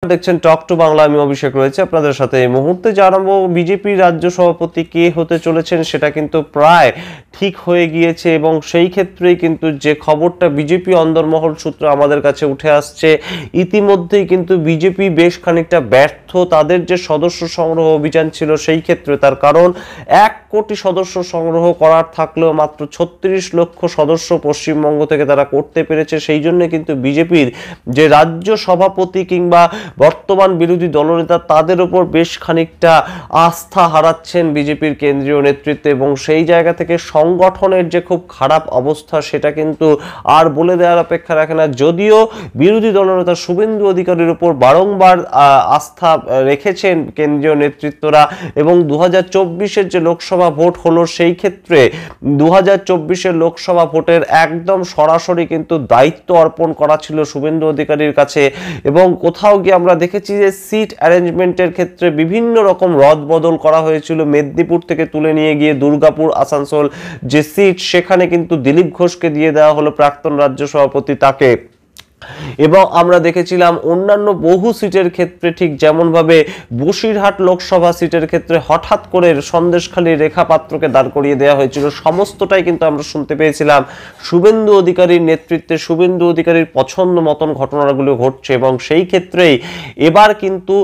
দেখছেন talk to Bangla. আমি অভিষেক রয়েছে আপনাদের সাথে। এই মুহূর্তে যে আরম্ভ বিজেপি রাজ্য সভাপতি কে হতে চলেছেন সেটা কিন্তু প্রায় ঠিক হয়ে গিয়েছে এবং সেই ক্ষেত্রেই কিন্তু যে খবরটা বিজেপি অন্দরমহল সূত্রে আমাদের কাছে উঠে আসছে, ইতিমধ্যেই কিন্তু বিজেপি বেশ খানিকটা ব্যর্থ। তাদের যে সদস্য সংগ্রহ অভিযান ছিল সেই ক্ষেত্রে, তার কারণ 1 কোটি সদস্য সংগ্রহ করার থাকলেও মাত্র 36 লক্ষ সদস্য পশ্চিমবঙ্গ থেকে তারা করতে পেরেছে। সেই জন্য কিন্তু বিজেপির যে রাজ্য সভাপতি কিংবা বর্তমান বিরোধী দলনেতা তাদের উপর বেশ খানিকটা আস্থা হারাচ্ছেন বিজেপির কেন্দ্রীয় নেতৃত্ব এবং সেই জায়গা থেকে সংগঠনের যে খুব খারাপ অবস্থা সেটা কিন্তু আর বলে দেওয়ার অপেক্ষা রাখে না। যদিও বিরোধী দলনেতা শুভেন্দু অধিকারীর উপর বারংবার আস্থা রেখেছেন কেন্দ্রীয় নেতৃত্বরা এবং 2024-এর যে লোকসভা ভোট হলো সেই ক্ষেত্রে 2024-এর লোকসভা ভোটের একদম সরাসরি কিন্তু দায়িত্ব অর্পণ করা ছিল শুভেন্দু অধিকারীর কাছে এবং কোথাও গিয়ে আমরা দেখেছি যে সিট অ্যারেঞ্জমেন্টের ক্ষেত্রে বিভিন্ন রকম রদবদল করা হয়েছিল। মেদিনীপুর থেকে তুলে নিয়ে গিয়ে দুর্গাপুর, আসানসোল যে সিট সেখানে কিন্তু দিলীপ ঘোষকে দিয়ে দেওয়া হলো প্রাক্তন রাজ্য সভাপতি তাকে। এবং আমরা দেখেছিলাম অন্যান্য বহু সিটের ক্ষেত্রে ঠিক যেমনভাবে বসিরহাট লোকসভা সিটের ক্ষেত্রে হঠাৎ করে সন্দেশখালী রেখা পাত্রকে দাঁড় করিয়ে দেওয়া হয়েছিল। সমস্তটাই কিন্তু আমরা শুনতে পেয়েছিলাম শুভেন্দু অধিকারীর নেতৃত্বে, শুভেন্দু অধিকারীর পছন্দ মতন ঘটনাগুলো ঘটছে এবং সেই ক্ষেত্রেই এবার কিন্তু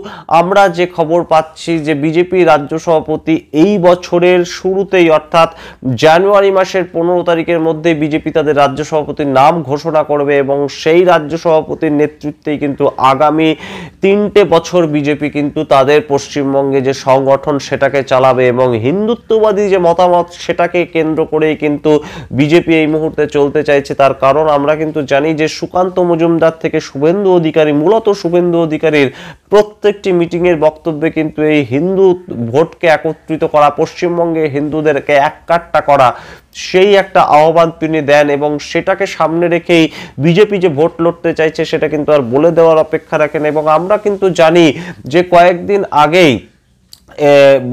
আমরা যে খবর পাচ্ছি যে বিজেপি রাজ্য সভাপতি এই বছরের শুরুতেই অর্থাৎ জানুয়ারি মাসের 15 তারিখের মধ্যে বিজেপি তাদের রাজ্য সভাপতির নাম ঘোষণা করবে এবং সেই রাজ্য সভাপতির নেতৃত্বেই কিন্তু আগামী 3টে বছর বিজেপি কিন্তু তাদের পশ্চিমবঙ্গে যে সংগঠন সেটাকে চালাবে এবং হিন্দুত্ববাদী যে মতামত সেটাকে কেন্দ্র করেই কিন্তু বিজেপি এই মুহূর্তে চলতে চাইছে। তার কারণ আমরা কিন্তু জানি যে সুকান্ত মজুমদার থেকে শুভেন্দু অধিকারী, মূলত শুভেন্দু অধিকারীর প্রত্যেকটি মিটিংয়ের বক্তব্যে কিন্তু এই হিন্দু ভোটকে একত্রিত করা, পশ্চিমবঙ্গে হিন্দুদেরকে এককাট্টা করা, সেই একটা আহ্বান তিনি দেন এবং সেটাকে সামনে রেখেই বিজেপি যে ভোট লড়তে চাইছে সেটা কিন্তু আর বলে দেওয়ার অপেক্ষা রাখেন। এবং আমরা কিন্তু জানি যে কয়েকদিন আগেই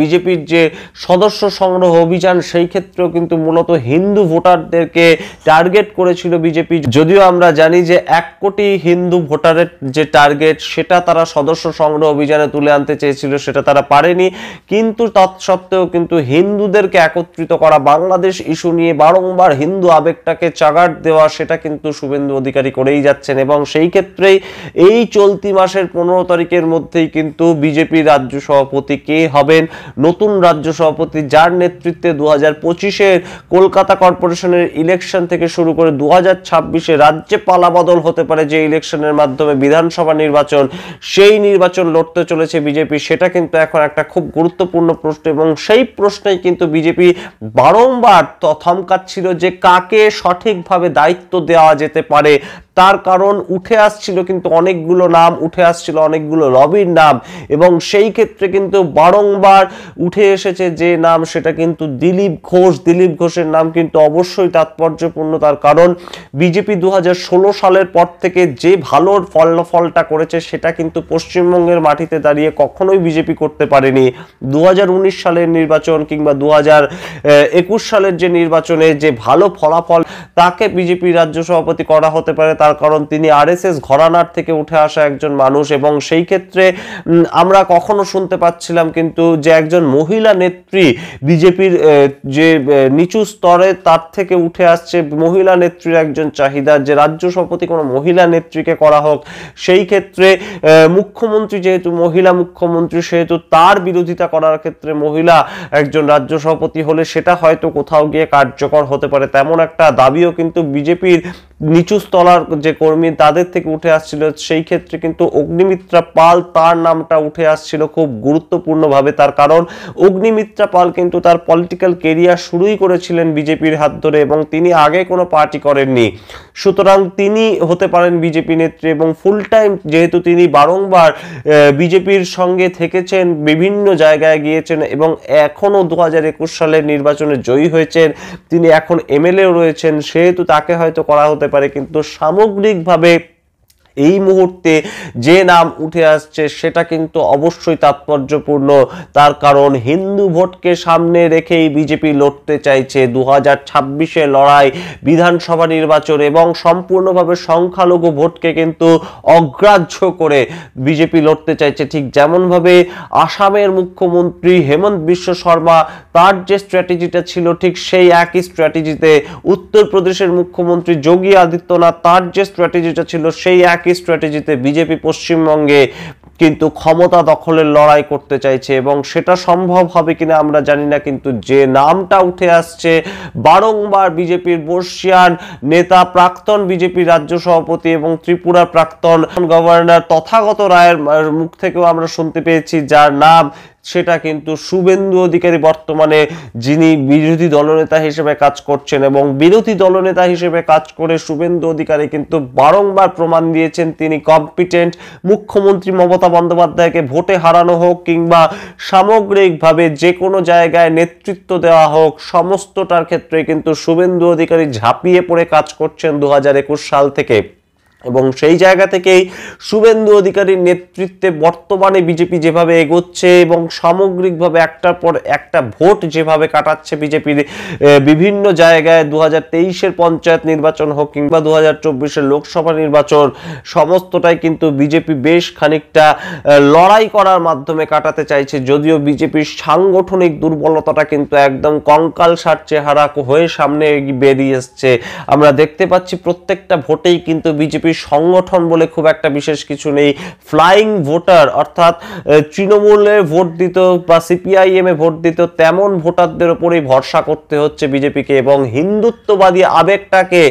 বিজেপির যে সদস্য সংগ্রহ অভিযান সেই ক্ষেত্রেও কিন্তু মূলত হিন্দু ভোটারদেরকে টার্গেট করেছিল বিজেপি। যদিও আমরা জানি যে 1 কোটি হিন্দু ভোটারের যে টার্গেট সেটা তারা সদস্য সংগ্রহ অভিযানে তুলে আনতে চেয়েছিল, সেটা তারা পারেনি, কিন্তু তৎসত্ত্বেও কিন্তু হিন্দুদেরকে একত্রিত করা, বাংলাদেশ ইস্যু নিয়ে বারংবার হিন্দু আবেগটাকে চাগাড় দেওয়া, সেটা কিন্তু শুভেন্দু অধিকারী করেই যাচ্ছেন এবং সেই ক্ষেত্রেই এই চলতি মাসের 15 তারিখের মধ্যেই কিন্তু বিজেপির রাজ্য সভাপতি কে হবেন, নতুন রাজ্য সভাপতি যার নেতৃত্বে 2025-এর কলকাতা কর্পোরেশনের ইলেকশন থেকে শুরু করে 2026-এ রাজ্যে পালাবদল হতে পারে যে ইলেকশনের মাধ্যমে বিধানসভা নির্বাচন, সেই নির্বাচন লড়তে চলেছে বিজেপি, সেটা কিন্তু এখন একটা খুব গুরুত্বপূর্ণ প্রশ্ন এবং সেই প্রশ্নেই কিন্তু বিজেপি বারংবার থমকাচ্ছিল যে কাকে সঠিকভাবে দায়িত্ব দেওয়া যেতে পারে। তার কারণ উঠে আসছিল কিন্তু অনেকগুলো নাম, উঠে আসছিল অনেকগুলো লবির নাম এবং সেই ক্ষেত্রে কিন্তু বারংবার উঠে এসেছে যে নাম সেটা কিন্তু দিলীপ ঘোষ। দিলীপ ঘোষের নাম কিন্তু অবশ্যই তাৎপর্যপূর্ণ, তার কারণ বিজেপি 2016 সালের পর থেকে যে ভালো ফলটা করেছে সেটা কিন্তু পশ্চিমবঙ্গের মাটিতে দাঁড়িয়ে কখনোই বিজেপি করতে পারেনি। 2019 সালের নির্বাচন কিংবা 2021 সালের যে নির্বাচনে যে ভালো ফলাফল তাকে বিজেপি রাজ্য সভাপতি করা হতে পারে, তার কারণ তিনি আরএসএস ঘরানার থেকে উঠে আসা একজন মানুষ এবং সেই ক্ষেত্রে আমরা কখনো শুনতে পাচ্ছিলাম কিন্তু যে একজন মহিলা নেত্রী বিজেপির যে নিচু স্তরে তার থেকে উঠে আসছে, মহিলা নেত্রীর একজন চাহিদা যে রাজ্য সভাপতি কোনো মহিলা নেত্রীকে করা হোক। সেই ক্ষেত্রে মুখ্যমন্ত্রী যেহেতু মহিলা মুখ্যমন্ত্রী সেহেতু তার বিরোধিতা করার ক্ষেত্রে মহিলা একজন রাজ্য সভাপতি হলে সেটা হয়তো কোথাও গিয়ে কার্যকর হতে পারে, তেমন একটা দাবিও কিন্তু বিজেপির নিচু স্তলার যে কর্মী তাদের থেকে উঠে আসছিল। সেই ক্ষেত্রে কিন্তু অগ্নিমিত্রা পাল তার নামটা উঠে আসছিল খুব গুরুত্বপূর্ণভাবে, তার কারণ অগ্নিমিত্রা পাল কিন্তু তার পলিটিক্যাল কেরিয়ার শুরুই করেছিলেন বিজেপির হাত ধরে এবং তিনি আগে কোনো পার্টি করেননি, সুতরাং তিনি হতে পারেন বিজেপি নেত্রী এবং ফুল টাইম যেহেতু তিনি বারংবার বিজেপির সঙ্গে থেকেছেন, বিভিন্ন জায়গায় গিয়েছেন এবং এখনো 2021 সালের নির্বাচনে জয়ী হয়েছেন, তিনি এখন এমএলএও রয়েছেন, সেহেতু তাকে হয়তো করা হতে পারে। কিন্তু সামগ্রিকভাবে এই মুহূর্তে যে নাম উঠে আসছে সেটা কিন্তু অবশ্যই তাৎপর্যপূর্ণ, তার কারণ হিন্দু ভোটকে সামনে রেখেই বিজেপি লড়তে চাইছে 2026-এ লড়াই, বিধানসভা নির্বাচন এবং সম্পূর্ণভাবে সংখ্যালঘু ভোটকে কিন্তু অগ্রাহ্য করে বিজেপি লড়তে চাইছে। ঠিক যেমনভাবে আসামের মুখ্যমন্ত্রী হেমন্ত বিশ্ব শর্মা তার যে স্ট্র্যাটেজিটা ছিল ঠিক সেই একই স্ট্র্যাটেজিতে উত্তরপ্রদেশের মুখ্যমন্ত্রী যোগী আদিত্যনাথ তার যে স্ট্র্যাটেজিটা ছিল সেই একই স্ট্র্যাটেজিতে বিজেপি পশ্চিমবঙ্গে কিন্তু ক্ষমতা দখলের লড়াই করতে চাইছে এবং সেটা সম্ভব হবে কিনা আমরা জানি না, কিন্তু যে নামটা উঠে আসছে বারংবার বিজেপির বর্ষিয়ান নেতা, প্রাক্তন বিজেপি রাজ্য সভাপতি এবং ত্রিপুরার প্রাক্তন গভর্নর তথাগত রায়ের মুখ থেকেও আমরা শুনতে পেয়েছি, যার নাম সেটা কিন্তু শুভেন্দু অধিকারী, বর্তমানে যিনি বিরোধী দলনেতা হিসেবে কাজ করছেন এবং বিরোধী দলনেতা হিসেবে কাজ করে শুভেন্দু অধিকারী কিন্তু বারংবার প্রমাণ দিয়েছেন তিনি কম্পিটেন্ট। মুখ্যমন্ত্রী মমতা বন্দ্যোপাধ্যায়কে ভোটে হারানো হোক কিংবা সামগ্রিকভাবে যে কোনো জায়গায় নেতৃত্ব দেওয়া হোক, সমস্তটার ক্ষেত্রে কিন্তু শুভেন্দু অধিকারী ঝাঁপিয়ে পড়ে কাজ করছেন 2021 সাল থেকে এবং সেই জায়গা থেকেই শুভেন্দু অধিকারীর নেতৃত্বে বর্তমানে বিজেপি যেভাবে এগোচ্ছে এবং সামগ্রিকভাবে একটার পর একটা ভোট যেভাবে কাটাচ্ছে বিজেপির বিভিন্ন জায়গায়, 2023-এর পঞ্চায়েত নির্বাচন হোক কিংবা 2024-এর লোকসভা নির্বাচন, সমস্তটাই কিন্তু বিজেপি বেশ খানিকটা লড়াই করার মাধ্যমে কাটাতে চাইছে। যদিও বিজেপির সাংগঠনিক দুর্বলতাটা কিন্তু একদম কঙ্কালসার চেহারা হয়ে সামনে বেরিয়ে এসছে। আমরা দেখতে পাচ্ছি প্রত্যেকটা ভোটেই কিন্তু বিজেপি সংগঠন বলে খুব একটা বিশেষ কিছু নেই। ফ্লাইং ভোটার অর্থাৎ তৃণমূলে ভোট দিত বা সিপিআইএম এ ভোট দিত তেমন ভোটারদের উপরেই ভরসা করতে হচ্ছে বিজেপিকে এবং হিন্দুত্ববাদী আবেগটাকে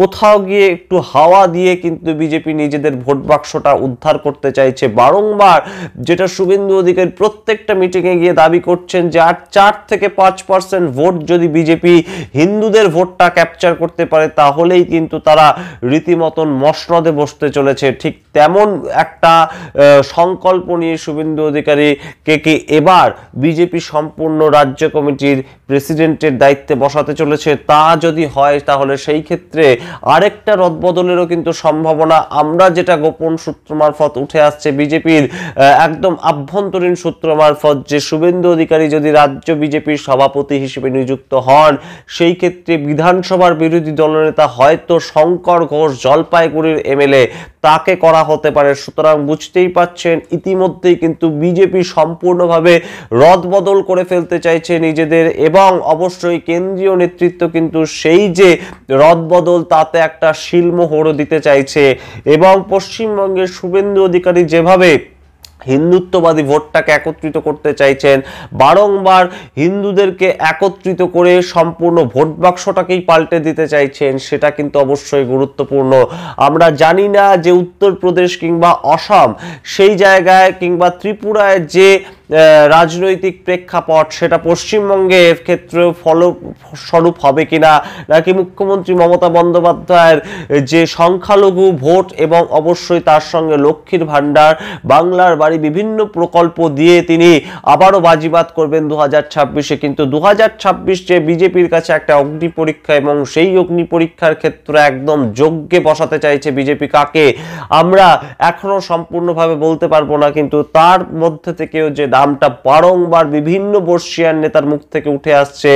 কোথাও গিয়ে একটু হাওয়া দিয়ে কিন্তু বিজেপি নিজেদের ভোট বাক্সটা উদ্ধার করতে চাইছে। বারংবার যেটা শুভেন্দু অধিকারী প্রত্যেকটা মিটিংয়ে গিয়ে দাবি করছেন যে আর 4 থেকে 5% ভোট যদি বিজেপি হিন্দুদের ভোটটা ক্যাপচার করতে পারে তাহলেই কিন্তু তারা রীতিমতন মসনদে বসতে চলেছে। ঠিক তেমন একটা সংকল্প নিয়ে শুভেন্দু অধিকারীকে কি এবার বিজেপি সম্পূর্ণ রাজ্য কমিটির প্রেসিডেন্টের দায়িত্বে বসাতে চলেছে। তা যদি হয় তাহলে সেই ক্ষেত্রে আরেকটা রদবদলেরও কিন্তু সম্ভাবনা, আমরা যেটা গোপন সূত্র মারফত উঠে আসছে বিজেপির একদম আভ্যন্তরীণ সূত্র মারফত, যে শুভেন্দু অধিকারী যদি রাজ্য বিজেপির সভাপতি হিসেবে নিযুক্ত হন সেই ক্ষেত্রে বিধানসভার বিরোধী দলনেতা হয়তো শঙ্কর ঘোষ জলপাইগুড়ির এমএলএ তাকে করা হতে পারে। সুতরাং বুঝতেই পাচ্ছেন ইতিমধ্যেই কিন্তু বিজেপি সম্পূর্ণভাবে রদবদল করে ফেলতে চাইছে নিজেদের এবং অবশ্যই কেন্দ্রীয় নেতৃত্ব কিন্তু সেই যে রদবদল তাতে একটা শিলমোহর দিতে চাইছে এবং পশ্চিমবঙ্গের শুভেন্দু অধিকারী যেভাবে হিন্দুত্ববাদী ভোটটাকে একত্রিত করতে চাইছেন, বারংবার হিন্দুদেরকে একত্রিত করে সম্পূর্ণ ভোট বাক্সটাকেই পাল্টে দিতে চাইছেন, সেটা কিন্তু অবশ্যই গুরুত্বপূর্ণ। আমরা জানি না যে উত্তরপ্রদেশ কিংবা অসম সেই জায়গায় কিংবা ত্রিপুরায় যে রাজনৈতিক প্রেক্ষাপট সেটা পশ্চিমবঙ্গের ক্ষেত্রেও ফলস্বরূপ হবে কিনা, নাকি মুখ্যমন্ত্রী মমতা বন্দ্যোপাধ্যায়ের যে সংখ্যালঘু ভোট এবং অবশ্যই তার সঙ্গে লক্ষ্মীর ভান্ডার, বাংলার বাড়ি, বিভিন্ন প্রকল্প দিয়ে তিনি আবারও বাজিবাদ করবেন 2026-এ। কিন্তু 2026 যে বিজেপির কাছে একটা অগ্নি পরীক্ষা এবং সেই অগ্নি পরীক্ষার ক্ষেত্রে একদম যোগ্যে বসাতে চাইছে বিজেপি কাকে আমরা এখনো সম্পূর্ণভাবে বলতে পারবো না, কিন্তু তার মধ্যে থেকেও যে নামটা বারংবার বিভিন্ন বর্ষিয়ান নেতার মুখ থেকে উঠে আসছে,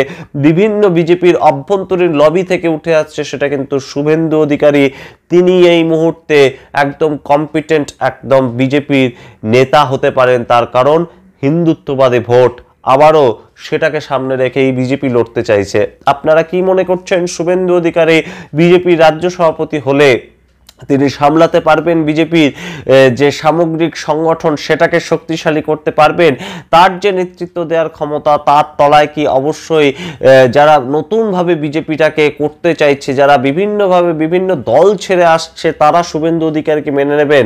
বিভিন্ন বিজেপির অভ্যন্তরীণ লবি থেকে উঠে আসছে, সেটা কিন্তু শুভেন্দু অধিকারী। তিনি এই মুহূর্তে একদম কম্পিটেন্ট একদম বিজেপির নেতা হতে পারেন, তার কারণ হিন্দুত্ববাদী ভোট আবারও সেটাকে সামনে রেখেই বিজেপি লড়তে চাইছে। আপনারা কি মনে করছেন শুভেন্দু অধিকারী বিজেপির রাজ্য সভাপতি হলে তিনি সামলাতে পারবেন বিজেপির যে সামগ্রিক সংগঠন সেটাকে শক্তিশালী করতে পারবেন? তার যে নেতৃত্ব দেওয়ার ক্ষমতা তার তলায় কি অবশ্যই যারা নতুনভাবে বিজেপিটাকে করতে চাইছে, যারা বিভিন্নভাবে বিভিন্ন দল ছেড়ে আসছে তারা শুভেন্দু অধিকারীকে মেনে নেবেন?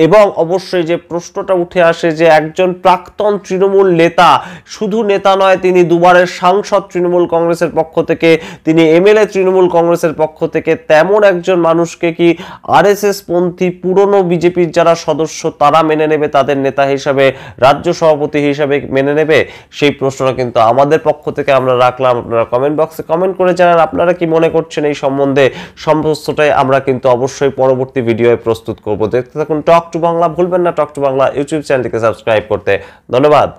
এবং অবশ্যই যে প্রশ্নটা উঠে আসে যে একজন প্রাক্তন তৃণমূল নেতা, শুধু নেতা নয় তিনি দুবারের সাংসদ তৃণমূল কংগ্রেসের পক্ষ থেকে, তিনি এমএলএ তৃণমূল কংগ্রেসের পক্ষ থেকে, তেমন একজন মানুষকে কি আরএসএস পন্থী পুরনো বিজেপির যারা সদস্য তারা মেনে নেবে, তাদের নেতা হিসাবে, রাজ্য সভাপতি হিসাবে মেনে নেবে? সেই প্রশ্নটা কিন্তু আমাদের পক্ষ থেকে আমরা রাখলাম। আপনারা কমেন্ট বক্সে কমেন্ট করে জানান আপনারা কি মনে করছেন এই সম্বন্ধে। সমস্তটাই আমরা কিন্তু অবশ্যই পরবর্তী ভিডিওয়ে প্রস্তুত করব। দেখতে থাকুন টক টু বাংলা। ভুলবেন না টক টু বাংলা ইউটিউব চ্যানেলটিকে সাবস্ক্রাইব করতে। ধন্যবাদ।